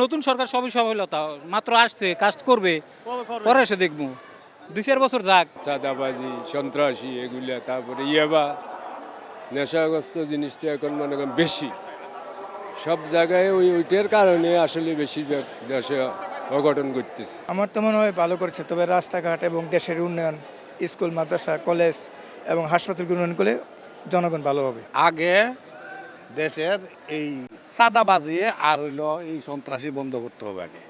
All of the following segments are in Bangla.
নতুন সরকার সবই সফলতা মাত্র আসছে, কাজ করবে, পরে এসে দেখবো 2-4 বছর যাক। চাঁদাবাজি, সন্ত্রাসী এগুলা, তারপরে ইয়াবা, নেশাগ্রস্ত জিনিসটা এখন মনে করেন বেশি। সব জায়গায় ওইটার কারণে আসলে বেশিরভাগ দেশে অঘটন ঘটতেছে। আমার তো মনে হয় ভালো করছে, তবে রাস্তাঘাট এবং দেশের উন্নয়ন, স্কুল, মাদ্রাসা, কলেজ এবং হাসপাতালগুলো উন্নয়ন করলে জনগণ ভালো হবে। আগে দেশের এই চাঁদাবাজি আর হইলো এই সন্ত্রাসী বন্ধ করতে হবে আগে।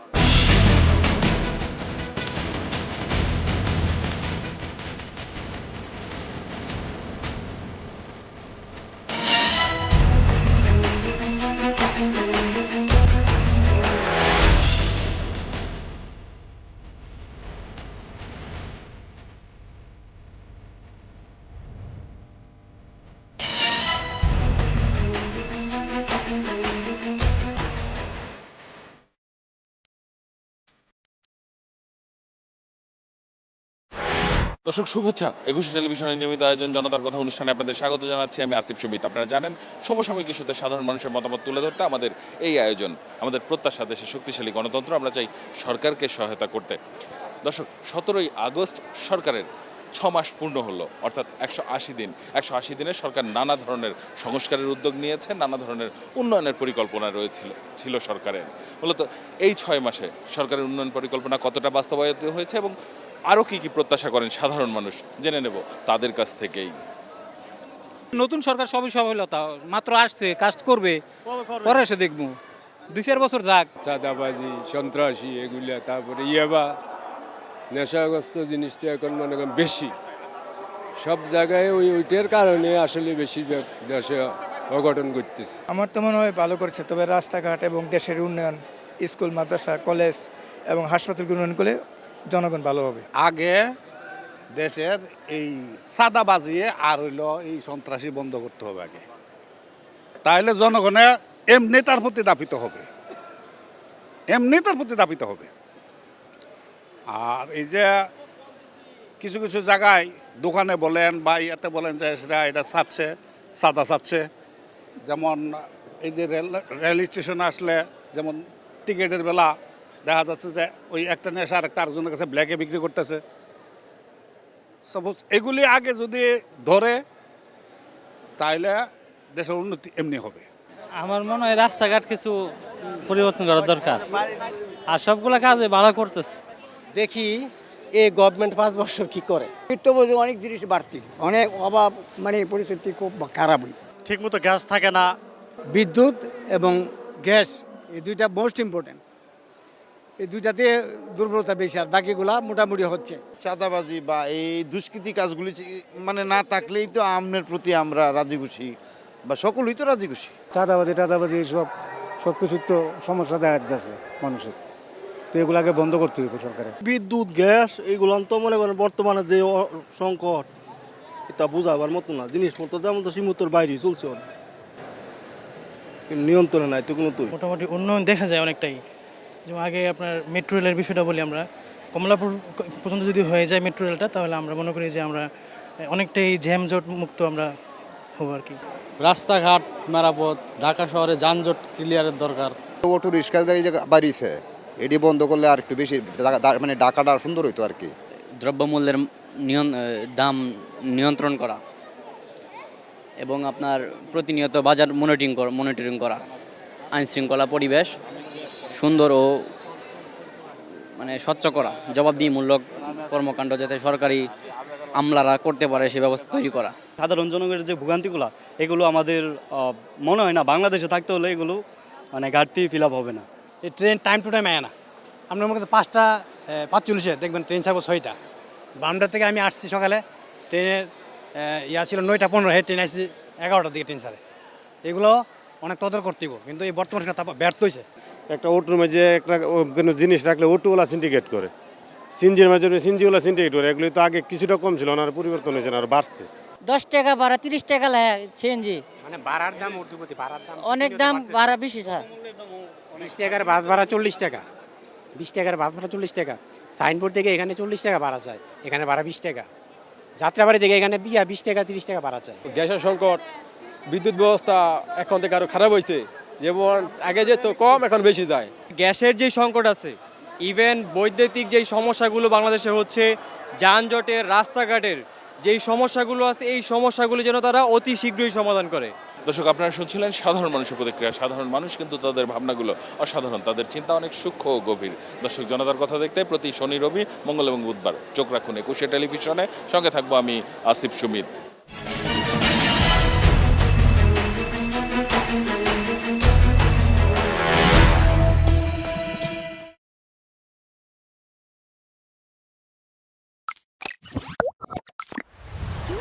দর্শক শুভেচ্ছা, একুশে টেলিভিশনের নিয়মিত আয়োজন জনতার কথা অনুষ্ঠানে আপনাদের স্বাগত জানাচ্ছি। আমি আসিফ সুমিত। আপনারা জানেন সমসাময়িক ইস্যুতে সাধারণ মানুষের মতামত তুলে ধরতে আমাদের এই আয়োজন। আমাদের প্রত্যাশা দেশে শক্তিশালী গণতন্ত্র, আমরা চাই সরকারকে সহায়তা করতে। দর্শক, 17ই আগস্ট সরকারের 6 মাস পূর্ণ হলো, অর্থাৎ 180 দিন। 180 দিনে সরকার নানা ধরনের সংস্কারের উদ্যোগ নিয়েছে, নানা ধরনের উন্নয়নের পরিকল্পনা ছিল সরকারের। মূলত এই 6 মাসে সরকারের উন্নয়ন পরিকল্পনা কতটা বাস্তবায়িত হয়েছে এবং আরও কি প্রত্যাশা করেন সাধারণ মানুষ, জেনে নেব তাদের কাছ থেকেই। নতুন সরকার সবই সফলতা মাত্র আসছে, কাজ করবে, পরে এসে দেখবো 2-4 বছর যাক। চাঁদাবাজি, সন্ত্রাসী এগুলা, তারপরে ইয়াবা, নেশাগ্রস্ত জিনিসটা এখন মনে করেন বেশি। সব জায়গায় ওইটার কারণে আসলে বেশিরভাগ দেশে অঘটন ঘটতেছে। আমার তো মনে হয় ভালো করছে, তবে রাস্তাঘাট এবং দেশের উন্নয়ন, স্কুল, মাদ্রাসা, কলেজ এবং হাসপাতালগুলো উন্নয়ন করলে জনগণ ভালো হবে। আগে দেশের এই চাঁদাবাজি আর হইলো এই সন্ত্রাসী বন্ধ করতে হবে আগে। তাহলে জনগণে এমনি তার প্রতি দাপিত হবে, এমনি তার প্রতি দাপিত হবে। আর এই যে কিছু কিছু জায়গায় দোকানে বলেন বা ইয়াতে বলেন যে সেটা এটা চাচ্ছে, চাঁদা চাচ্ছে। যেমন এই যে রেল স্টেশনে আসলে যেমন টিকিটের বেলা দেখা যাচ্ছে যে ওই একটা নেশা আর একটা আরেকজনের কাছে ব্ল্যাকে বিক্রি করতেছে। সাপোজ এগুলি আগে যদি ধরে তাহলে দেশের উন্নতি এমনি হবে। আমার মনে হয় রাস্তাঘাট কিছু পরিবর্তন করা দরকার, আর সবগুলো কাজ ভালো করতেছে। দেখি এই গভর্নমেন্ট 5 বছর কি করে। বিত্তবোধে অনেক জিনিস বাড়তি, অনেক অভাব, মানে পরিস্থিতি খুব খারাপই। ঠিকমতো গ্যাস থাকে না। বিদ্যুৎ এবং গ্যাস এই দুইটা মোস্ট ইম্পর্টেন্ট, এই দুইটাতে দুর্বলতা বেশি, আর বাকিগুলা মোটামুটি হচ্ছে। চাঁদাবাজি বা এই দুষ্কৃতি কাজগুলি মানে না থাকলেই তো আমনের প্রতি আমরা রাজি খুশি বা সকলেই তো রাজি খুশি। চাঁদাবাজি সব কিছুর তো সমস্যা দেখা যাচ্ছে মানুষের, তো এগুলাকে বন্ধ করতে হবে সরকারের। বিদ্যুৎ গ্যাস এইগুলো তো মনে করেন বর্তমানে যে সংকট, এটা বোঝাবার মতো না। জিনিসপত্র যেমন তো সীমিতর বাইরে চলছে, অনেক নিয়ন্ত্রণে নাই তো কোনো। তুই মোটামুটি উন্নয়ন দেখা যায় অনেকটাই। যেমন আগে আপনার মেট্রো রেলের বিষয়টা বলি, আমরা কমলাপুর পর্যন্ত যদি হয়ে যায় মেট্রো রেলটা, তাহলে আমরা মনে করি যে আমরা অনেকটাই জ্যামজট মুক্ত আমরা হবো আর কি। রাস্তাঘাট মেরামত, ঢাকা শহরে যানজট ক্লিয়ারের দরকার। অটো রিক্সা যে বাড়িছে এটি বন্ধ করলে আর একটু বেশি মানে ঢাকাটা সুন্দর হইতো আর কি। দ্রব্যমূল্যের দাম নিয়ন্ত্রণ করা এবং আপনার প্রতিনিয়ত বাজার মনিটরিং করা, আইনশৃঙ্খলা পরিবেশ সুন্দর ও মানে স্বচ্ছ করা, জবাবদিহিমূলক কর্মকাণ্ড যাতে সরকারি আমলারা করতে পারে সে ব্যবস্থা তৈরি করা। সাধারণ জনগণের যে ভোগান্তিগুলো, এগুলো আমাদের মনে হয় না বাংলাদেশে থাকতে হলে এগুলো মানে ঘাটতি ফিল আপ হবে না। এই ট্রেন টাইম টু টাইম আয় না। আপনার মনে করেন 5টা 45-এ দেখবেন ট্রেন ছাড়বো 6টা। বামডার থেকে আমি আসছি সকালে, ট্রেনের ছিল 9টা 15, ট্রেন আসছি 11টার দিকে ট্রেন ছাড়ে। এগুলো অনেক তদর করতেইব, কিন্তু এই বর্তমান সময় ব্যর্থ হয়েছে। একটা অটোর মাঝে একটা কোনো জিনিস রাখলে অটোওয়ালা সিন্ডিকেট করে, সিনজির মাঝে সিনজিওয়ালা সিন্ডিকেট করে। এগুলি তো আগে কিছুটা কম ছিল না, আর পরিবর্তন হয়েছে না, আর বাড়ছে। 10 টাকা ভাড়া, 30 টাকা সিএনজি, মানে ভাড়ার দাম ঊর্ধ্বগতি, ভাড়ার দাম অনেক দাম, ভাড়া বেশি স্যার। 20 টাকার বাস ভাড়া 40 টাকা, 20 টাকার বাস ভাড়া 40 টাকা। সাইনবোর্ড থেকে এখানে 40 টাকা ভাড়া চায়, এখানে ভাড়া 20 টাকা। যাত্রাবাড়ি থেকে এখানে 20 টাকা 30 টাকা ভাড়া চায়। গ্যাসের সংকট, বিদ্যুৎ ব্যবস্থা এখন থেকে আরো খারাপ হয়েছে। যেমন আগে যেত কম এখন বেশি যায়। গ্যাসের যে সংকট আছে, ইভেন বৈদ্যুতিক যেই সমস্যাগুলো বাংলাদেশে হচ্ছে, যানজটের, রাস্তাঘাটের যেই সমস্যাগুলো আছে, এই সমস্যাগুলো যেন তারা অতি শীঘ্রই সমাধান করে। দর্শক, আপনারা শুনছিলেন সাধারণ মানুষের প্রতিক্রিয়া। সাধারণ মানুষ কিন্তু তাদের ভাবনাগুলো অসাধারণ, তাদের চিন্তা অনেক সূক্ষ্ম ও গভীর। দর্শক, জনতার কথা দেখতে প্রতি শনি, রবি, মঙ্গল এবং বুধবার চোখ রাখুন 21 টেলিভিশনে। সঙ্গে থাকবো আমি আসিফ সুমিত।